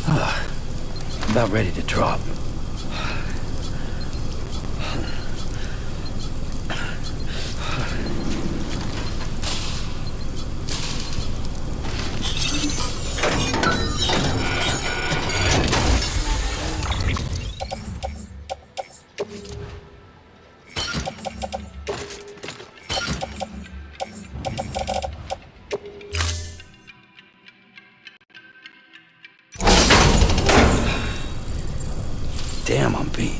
About ready to drop. Damn, I'm beat.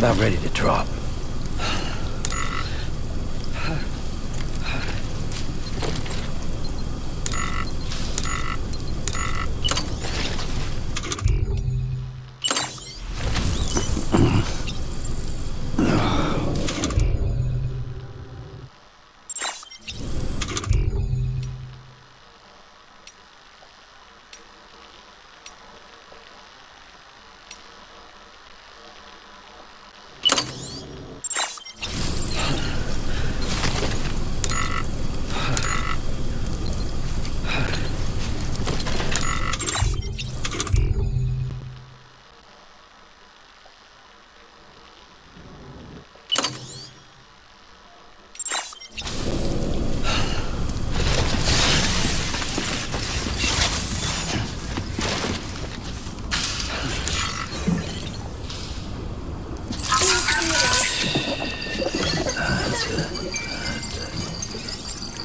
About ready to drop.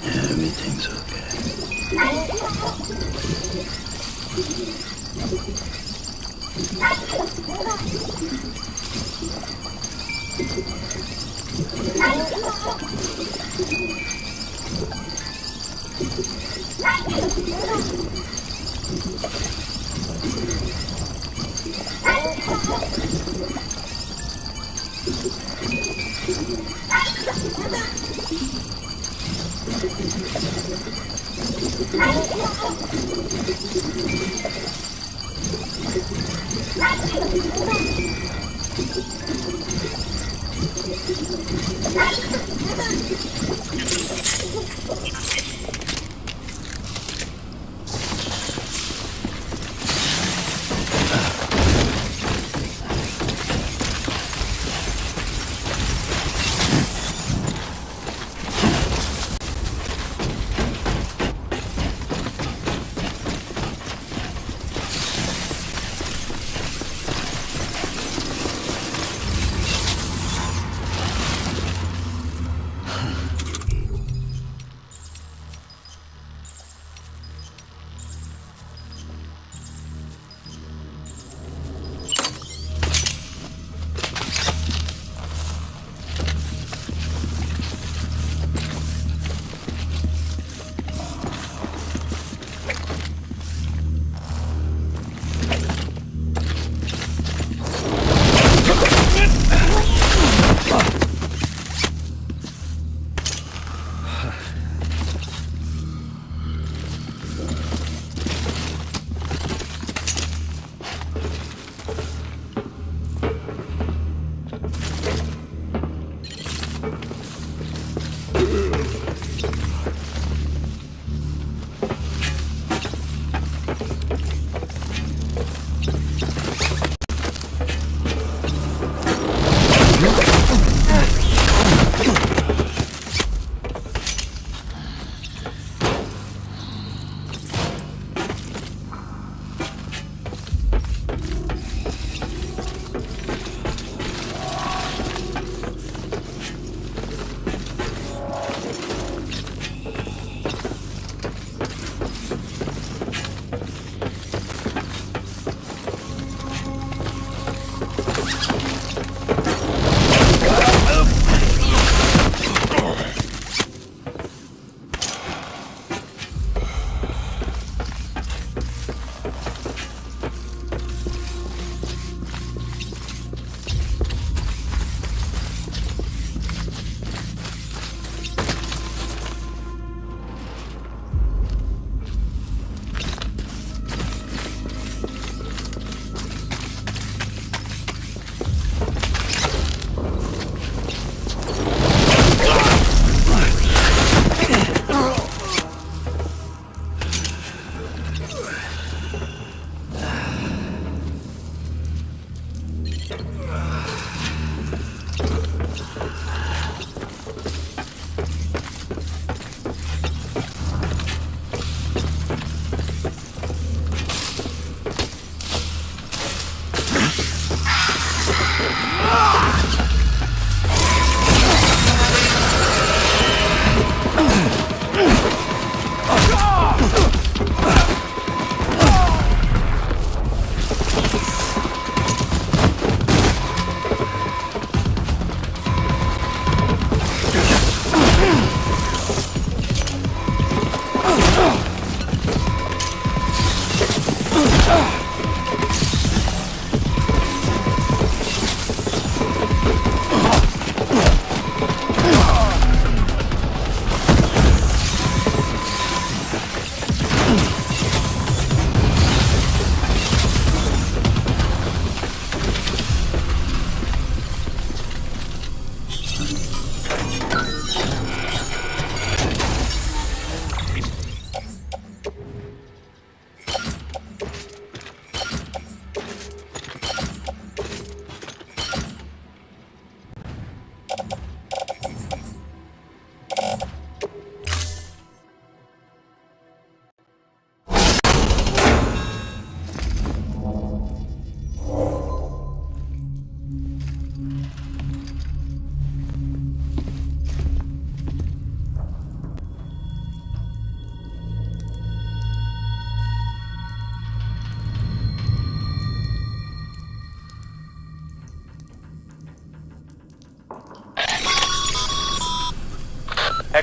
Everything's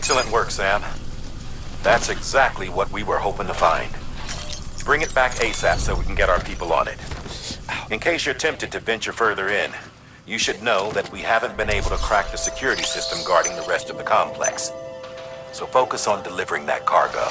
Excellent work, Sam. That's exactly what we were hoping to find. Bring it back ASAP so we can get our people on it. In case you're tempted to venture further in, you should know that we haven't been able to crack the security system guarding the rest of the complex. So focus on delivering that cargo.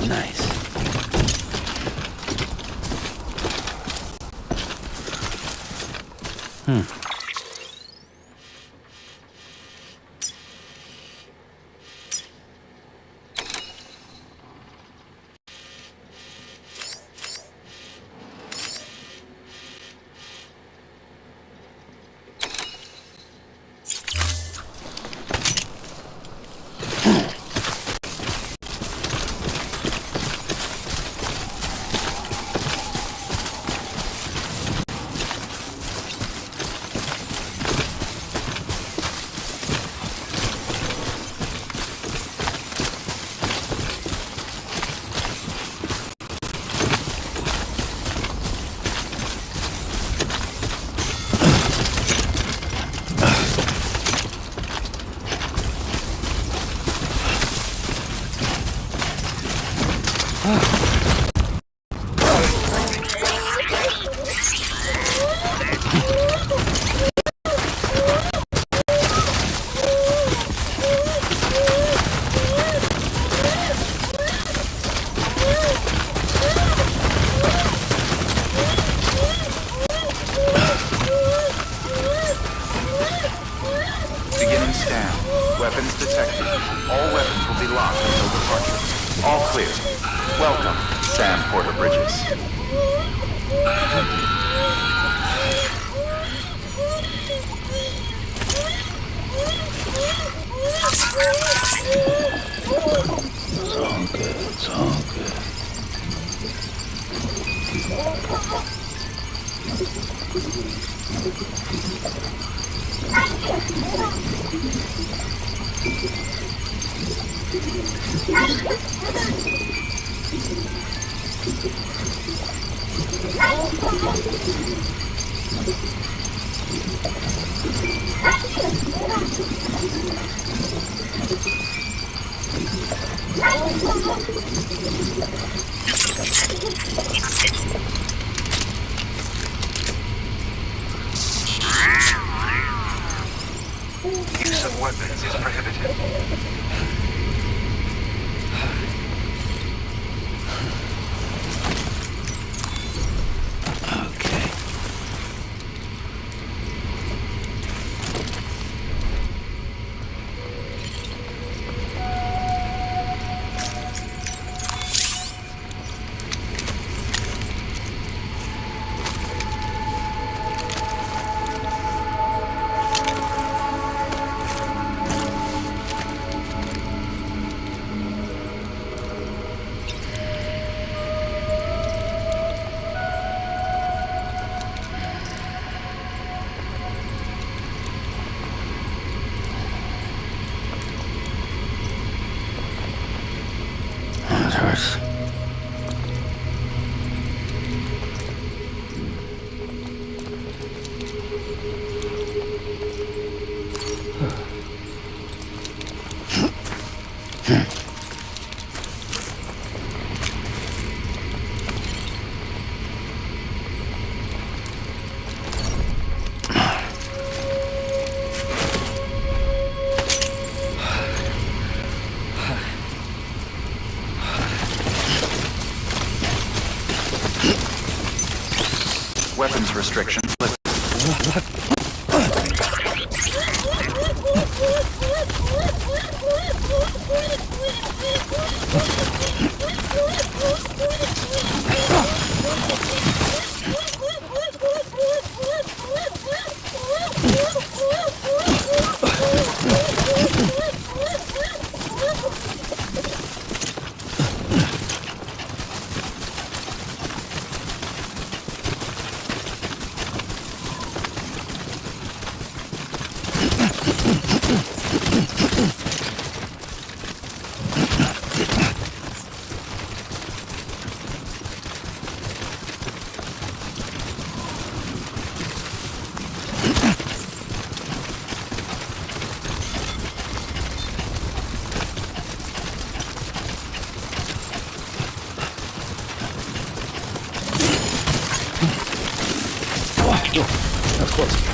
Nice. Beginning scan. Weapons detected. All weapons will be locked until departure. All clear. Welcome, Sam Porter Bridges. It's all good. It's all good. Use of weapons is prohibited. Okay. That hurts. Weapons restrictions lifted. That's close.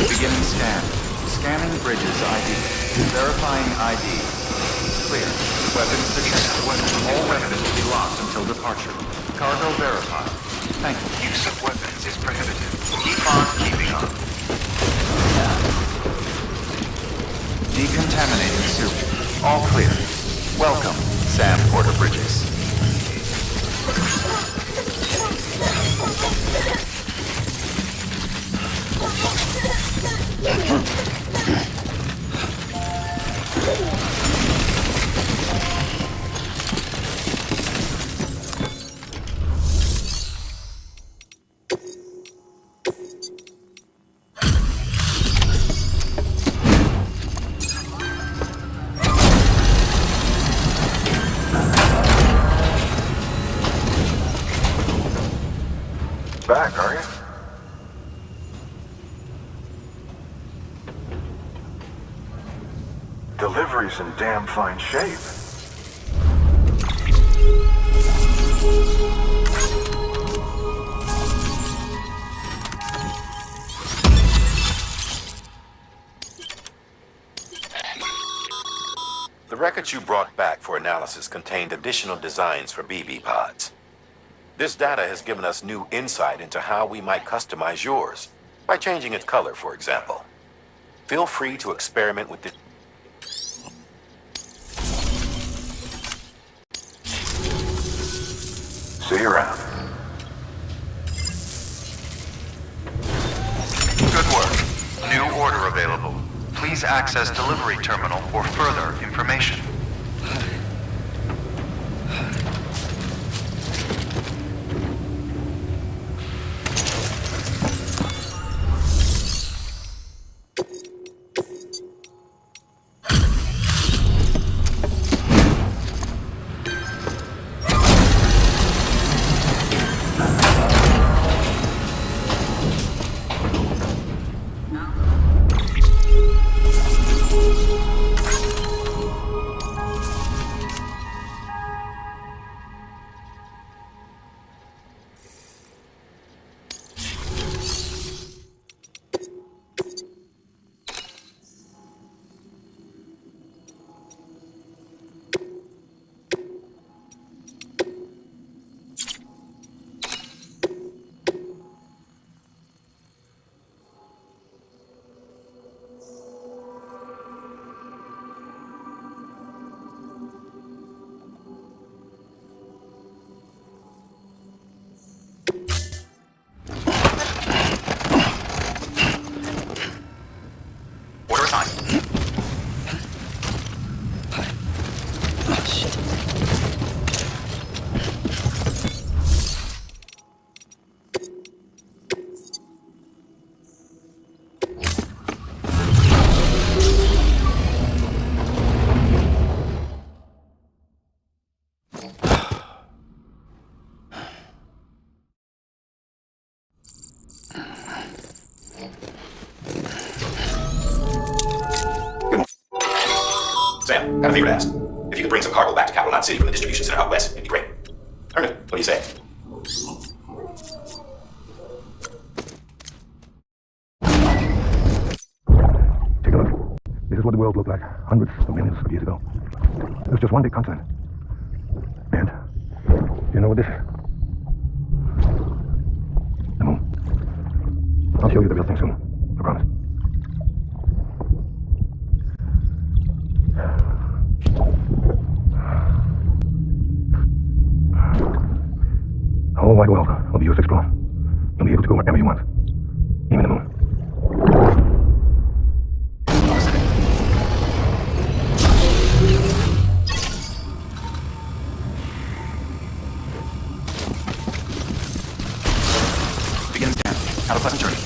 Beginning scan. Scanning bridges ID. Verifying ID. Clear. Weapons detected. All weapons will be locked until departure. Cargo verified. Thank you. Use of weapons is prohibited. Keep on keeping on. Decontaminating suit. All clear. Welcome, Sam Porter Bridges. Back, are you? Delivery's in damn fine shape. The records you brought back for analysis contained additional designs for BB pods. This data has given us new insight into how we might customize yours, by changing its color, for example. Feel free to experiment with this. See you around. Good work. New order available. Please access delivery terminal for further information. Sam, got a favor to ask. If you could bring some cargo back to Capital Knot City from the distribution center out west, it'd be great. Herman, what do you say? Take a look. This is what the world looked like hundreds of millions of years ago. It was just one big continent. And you know what this is? The moon. I'll show you the real thing soon. I promise. The whole wide world will be yours to explore. You'll be able to go wherever you want. Even the moon. Begin scan. Have a pleasant journey.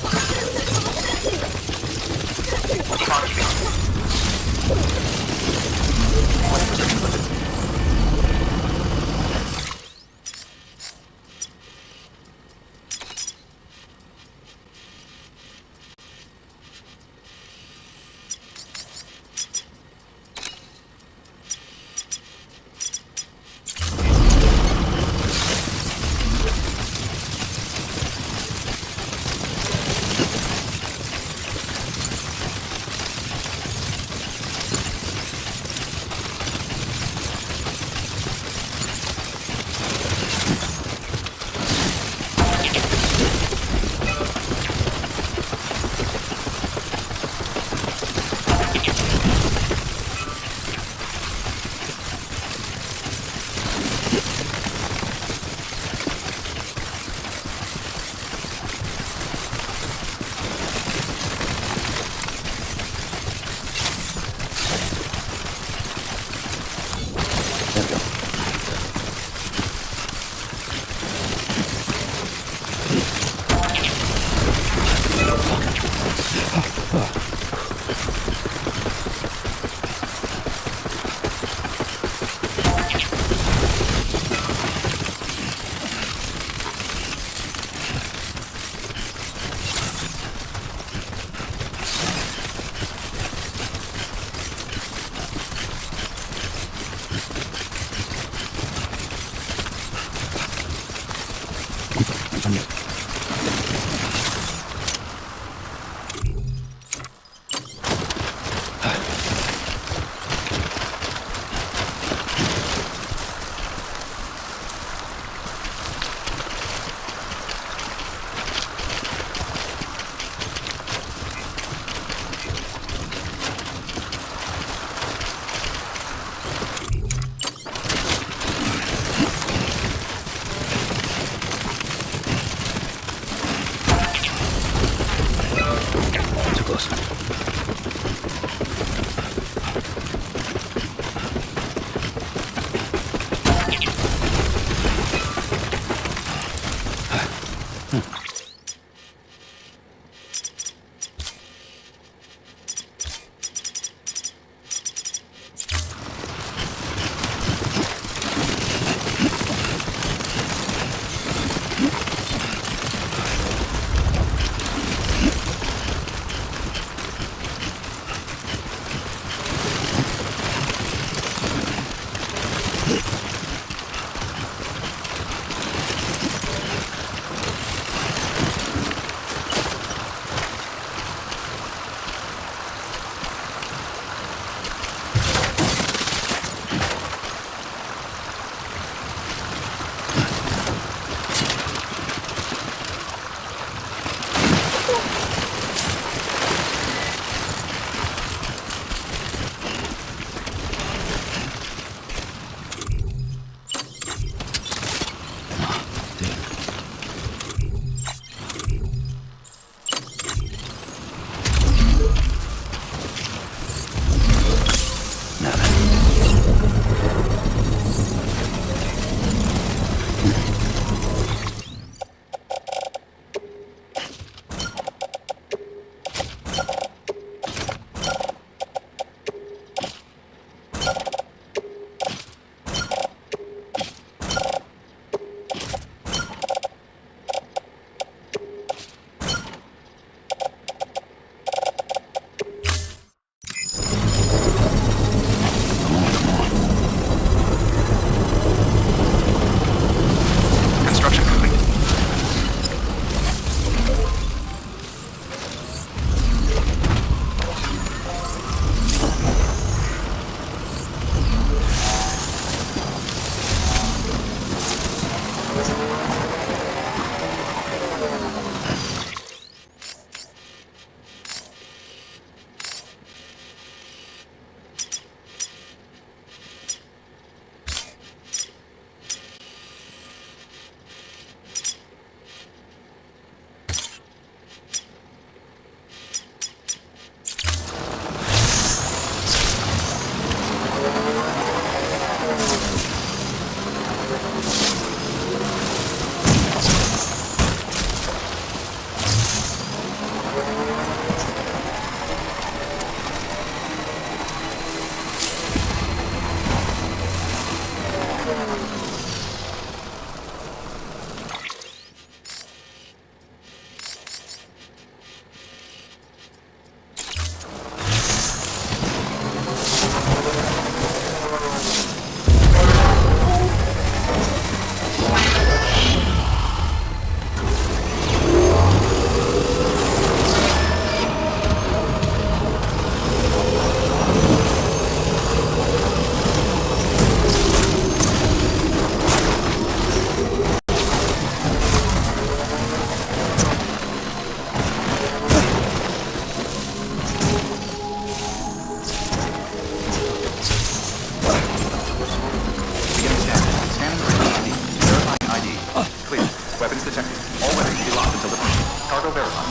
Cargo verified.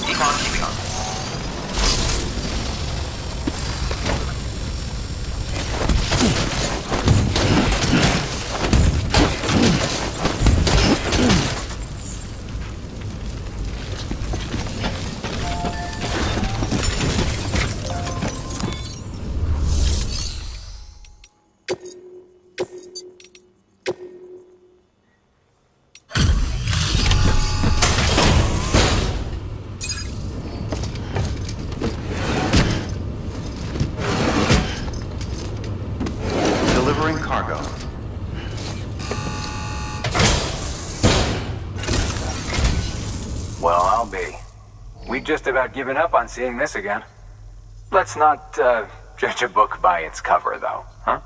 Keep on keeping on. Delivering cargo. Well, I'll be. We'd just about given up on seeing this again. Let's not, judge a book by its cover, though, huh?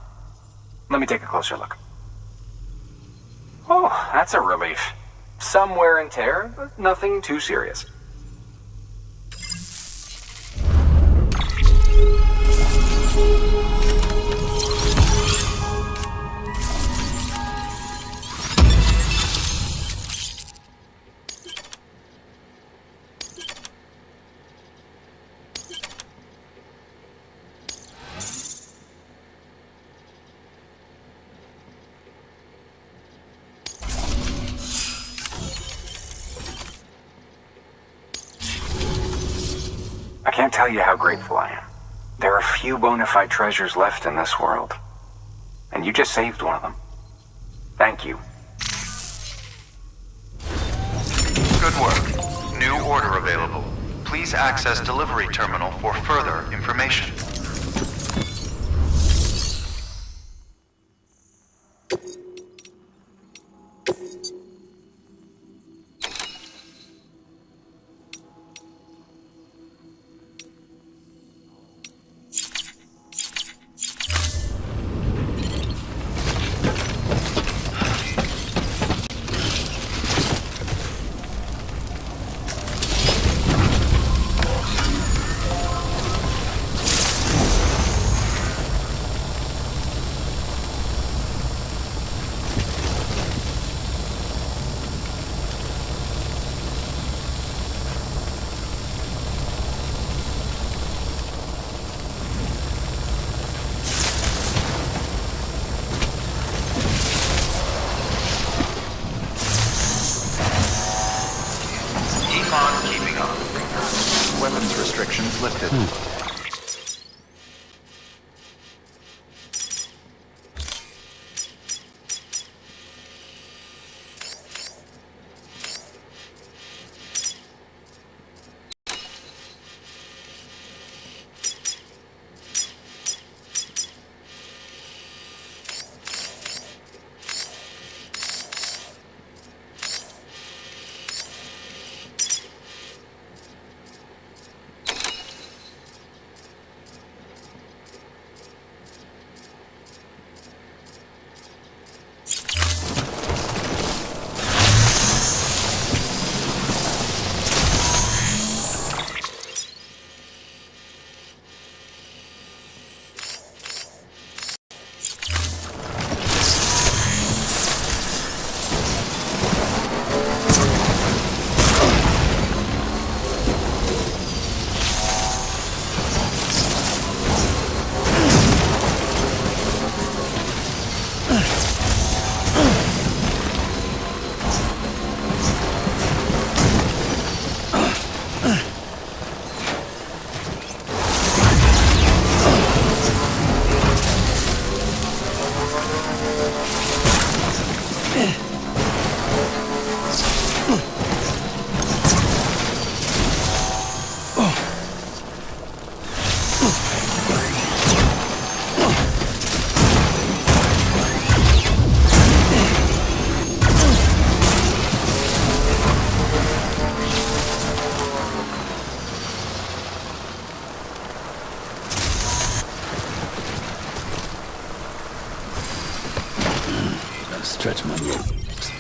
Let me take a closer look. Oh, that's a relief. Some wear and tear, but nothing too serious. I can't tell you how grateful I am. There are few bona fide treasures left in this world. And you just saved one of them. Thank you. Good work. New order available. Please access delivery terminal for further information. Keep on keeping on. Weapons restrictions lifted. stretch my legs.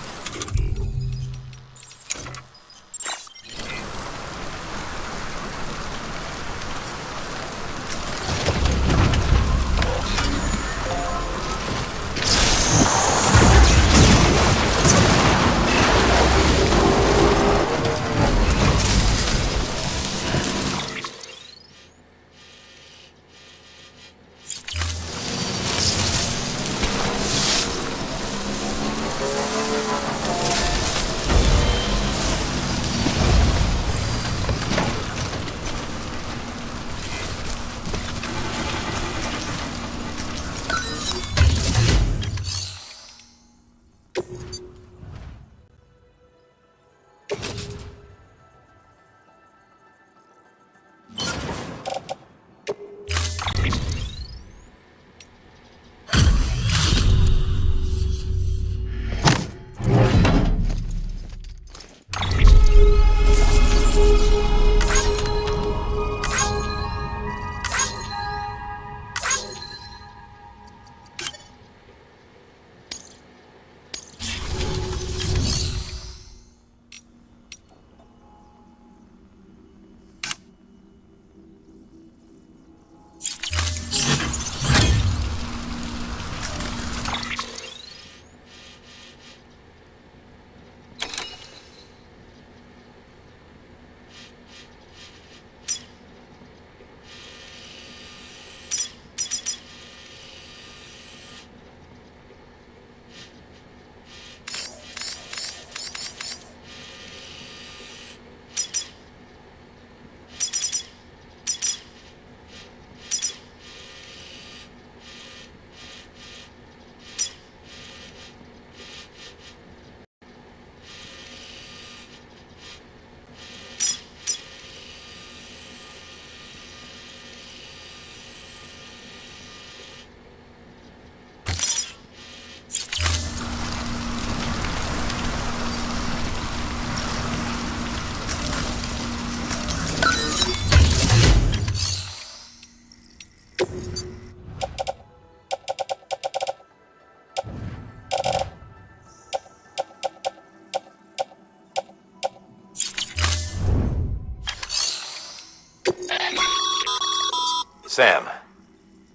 Sam,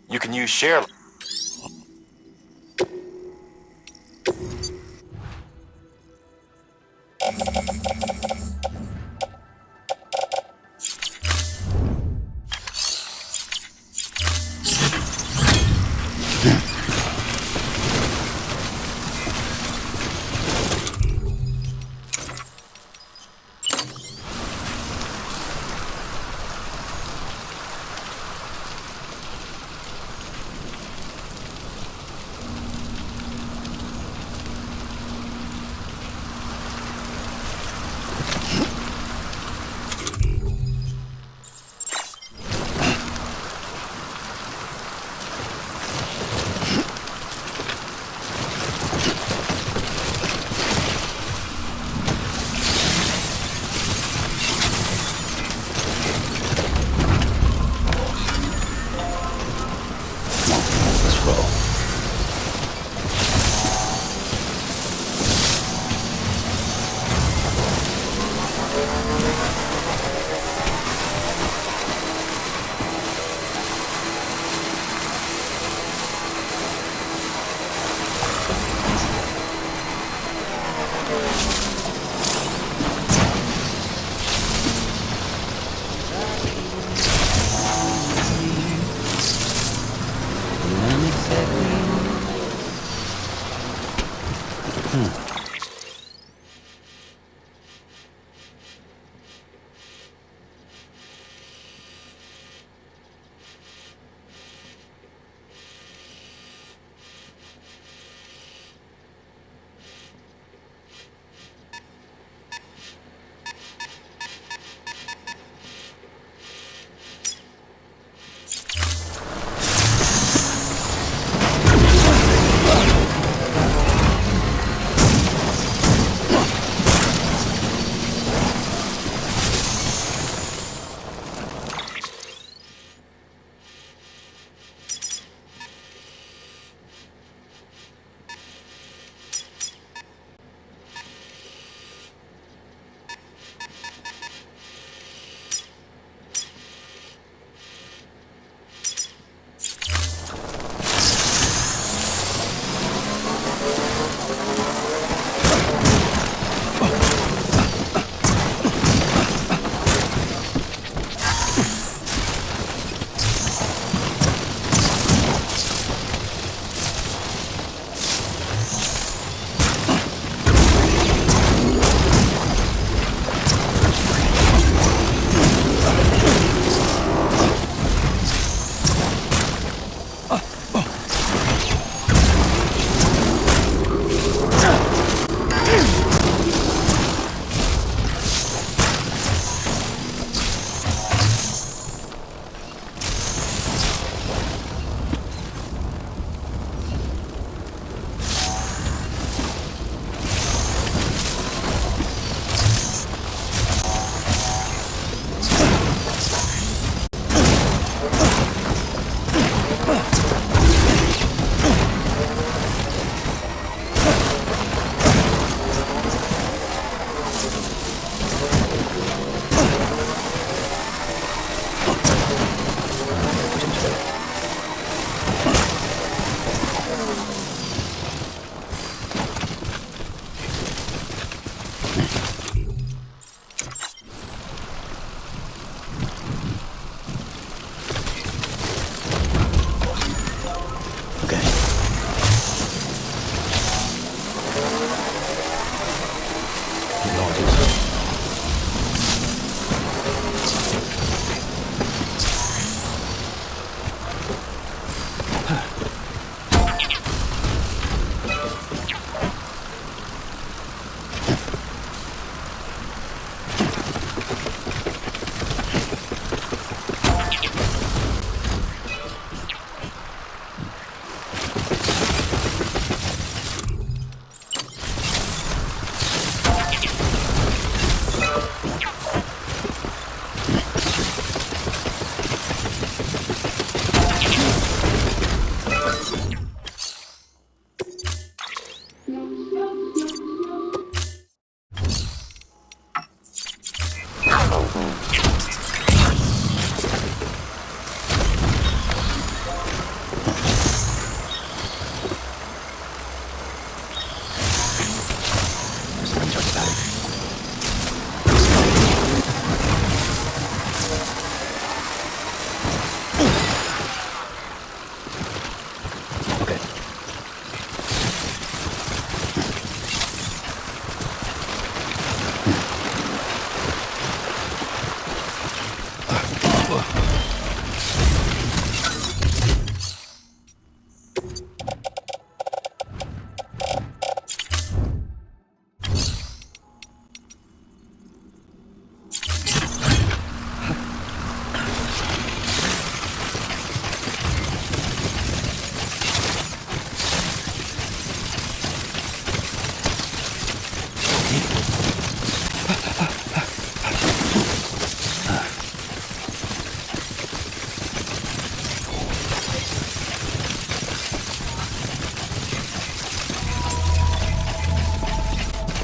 you can use share...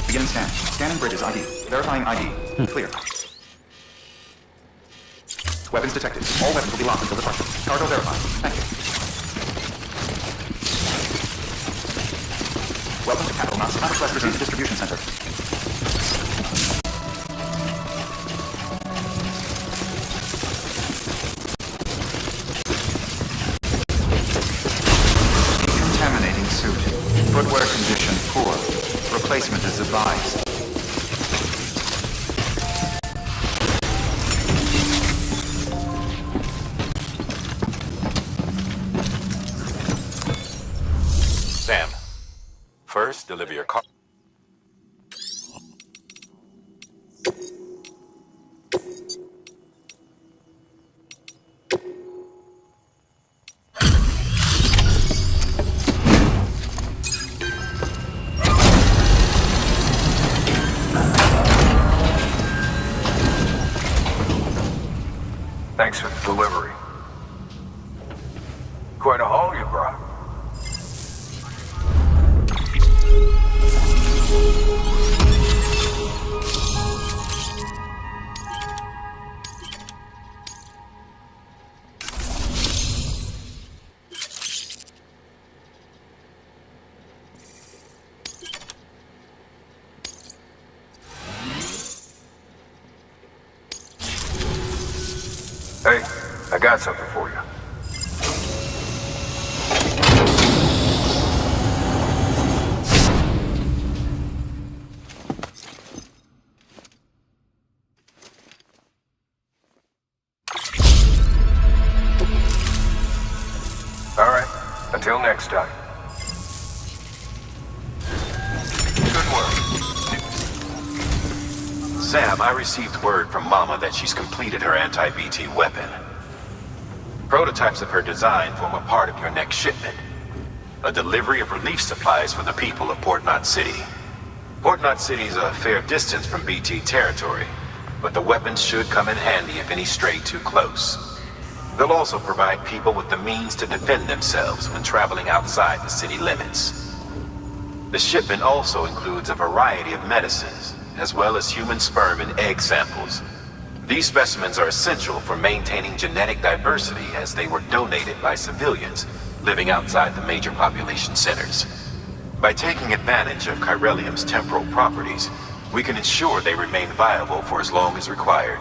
Beginning scan. Scanning bridges ID. Verifying ID. Clear. Weapons detected. All weapons will be locked until departure. Cargo verified. Thank you. Welcome to Capital Mouse Southwest Receipt Distribution Center. Contaminating suit. Footwear condition poor. Replacement is advised. Sam, first deliver your car. Thanks for the delivery. Quite a haul you brought. Hey, I got something for you. All right, until next time. Good work. Sam, I received word from Mama that she's completed her anti-BT weapon. Prototypes of her design form a part of your next shipment. A delivery of relief supplies for the people of Port Knot City. Port Knot City is a fair distance from BT territory, but the weapons should come in handy if any stray too close. They'll also provide people with the means to defend themselves when traveling outside the city limits. The shipment also includes a variety of medicines, as well as human sperm and egg samples. These specimens are essential for maintaining genetic diversity as they were donated by civilians living outside the major population centers. By taking advantage of chiralium's temporal properties, we can ensure they remain viable for as long as required.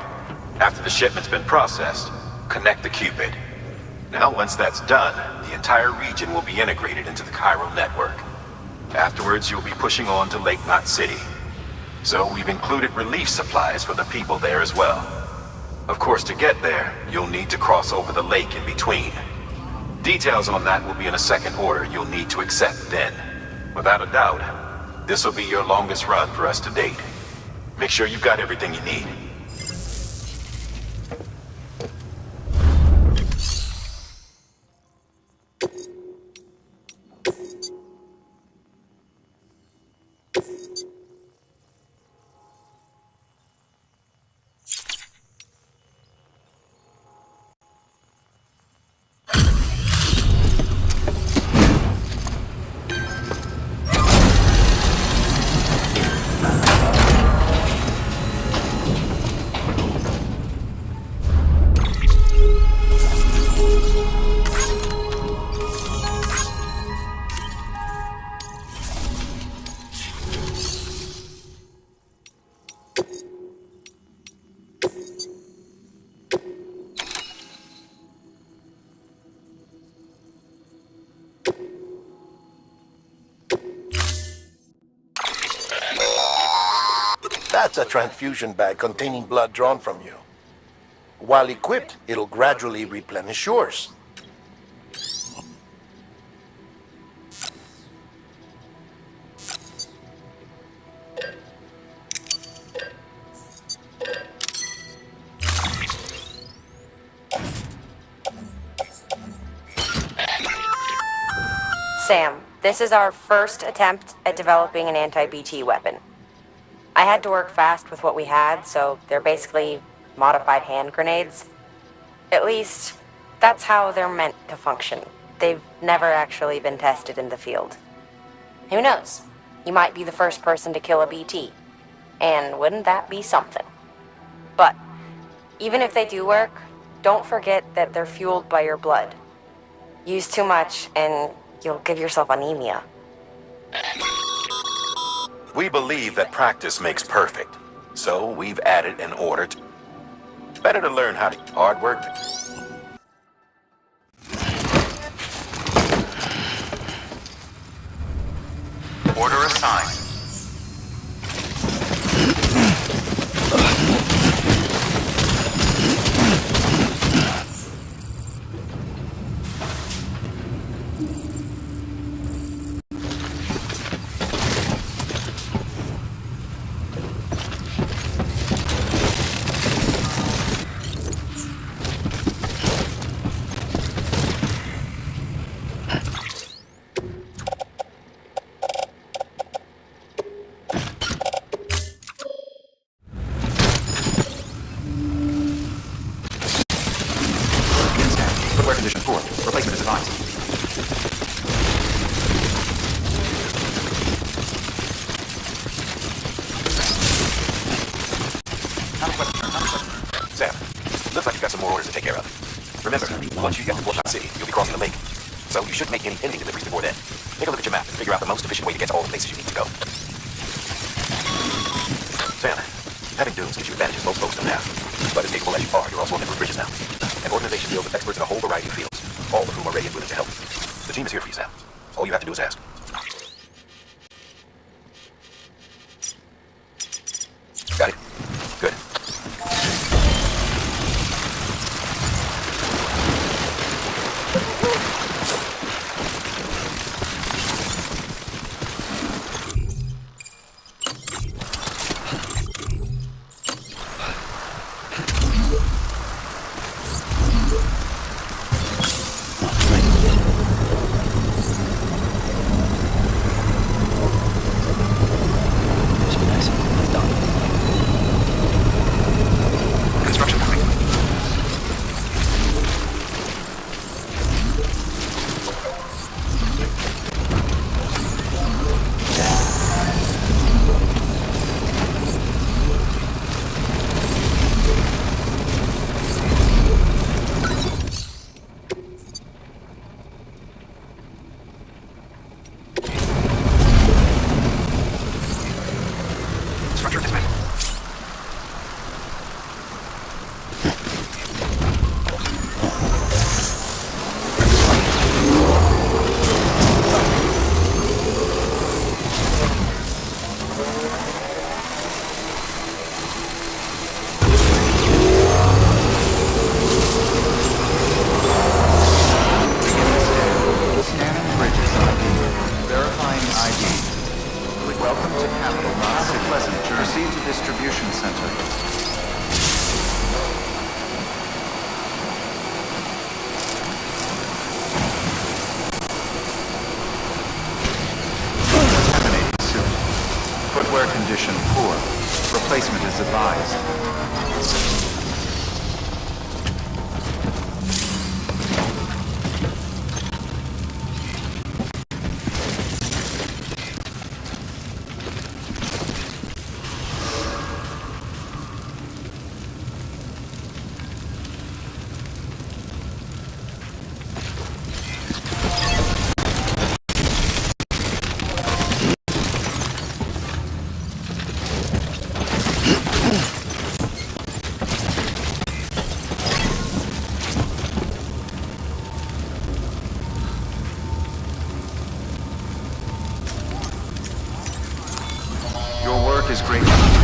After the shipment's been processed, connect the Cupid. Now, once that's done, the entire region will be integrated into the chiral network. Afterwards, you'll be pushing on to Lake Knot City. So we've included relief supplies for the people there as well. Of course, to get there, you'll need to cross over the lake in between. Details on that will be in a second order you'll need to accept then. Without a doubt, this will be your longest run for us to date. Make sure you've got everything you need. That's a transfusion bag containing blood drawn from you. While equipped, it'll gradually replenish yours. Sam, this is our first attempt at developing an anti-BT weapon. I had to work fast with what we had, so they're basically modified hand grenades. At least, that's how they're meant to function. They've never actually been tested in the field. Who knows? You might be the first person to kill a BT. And wouldn't that be something? But, even if they do work, don't forget that they're fueled by your blood. Use too much, and you'll give yourself anemia. We believe that practice makes perfect, so we've added an order to... Better to learn how to hard work. Order assigned. Footwear condition 4. Replacement is advised. Sam, looks like you've got some more orders to take care of. Remember, once you get to Bullshot City, you'll be crossing the lake. So you should make any pending deliveries before then. Take a look at your map and figure out the most efficient way to get to all the places you need to go. Sam, having dunes gives you advantages most folks don't have. But as capable as you are, you're also on network bridges now. An organization deals with experts in a whole variety of fields, all of whom are ready and willing to help. The team is here for you, Sam. All you have to do is ask. Got it? Good. Construction complete. Structure dismantled. Scanning bridges ID. Verifying ID. Welcome to Capital. Have a pleasant journey. Proceed to distribution center. Contaminating suit. Footwear condition 4. Replacement is advised. Your work is great.